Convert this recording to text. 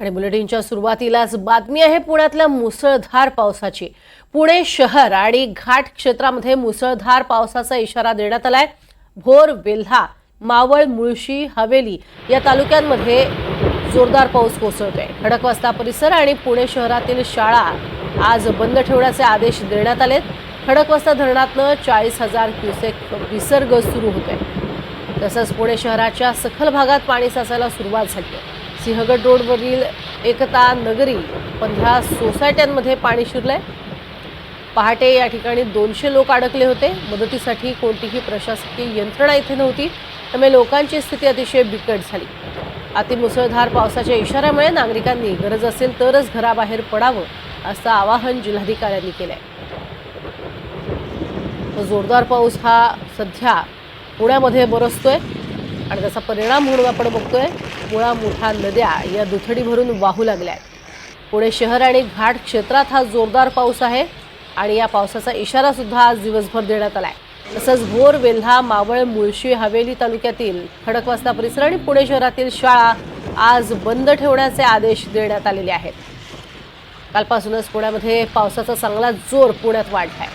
आणि बुलेटिनच्या सुरुवातीलाच बातमी आहे पुण्यातल्या मुसळधार पावसाची। पुणे शहर आणि घाट क्षेत्रामध्ये मुसळधार पावसाचा इशारा देण्यात आलाय। भोर, वेल्हा, मावळ, मुळशी, हवेली या तालुक्यांमध्ये जोरदार पाऊस कोसळतोय। खडकवासला परिसर आणि पुणे शहरातील शाळा आज बंद ठेवण्याचे आदेश देण्यात आलेत। खडकवासला धरणातून 40,000 क्युसेक विसर्ग सुरू होतोय। तसंच पुणे शहराच्या सखल भागात पाणी साचायला सुरुवात झाली आहे। सिंहगड रोडवरील एकता नगरी 15 सोसायट्यांमध्ये पाणी शिरलंय। पहाटे या ठिकाणी 200 लोक अडकले होते। मदतीसाठी कोणतीही प्रशासकीय यंत्रणा इथे नव्हती, त्यामुळे लोकांची स्थिती अतिशय बिकट झाली। अतिमुसळधार पावसाच्या इशाऱ्यामुळे नागरिकांनी गरज असेल तरच घराबाहेर पडावं असं आवाहन जिल्हाधिकाऱ्यांनी केलंय। जोरदार पाऊस हा सध्या पुण्यामध्ये बरसतोय आणि त्याचा परिणाम म्हणून आपण बघतोय मुळा मोठा नद्या या दुथडी भरून वाहू लागल्या आहेत। पुणे शहर आणि घाट क्षेत्रात हा जोरदार पाऊस आहे आणि या पावसाचा इशारा सुद्धा आज दिवसभर देण्यात आलाय। तसंच भोर, वेल्हा, मावळ, मुळशी, हवेली तालुक्यातील खडकवासला परिसर आणि पुणे शहरातील शाळा आज बंद ठेवण्याचे आदेश देण्यात आलेले आहेत। कालपासूनच पुण्यामध्ये पावसाचा चांगला जोर पुण्यात वाढलाय।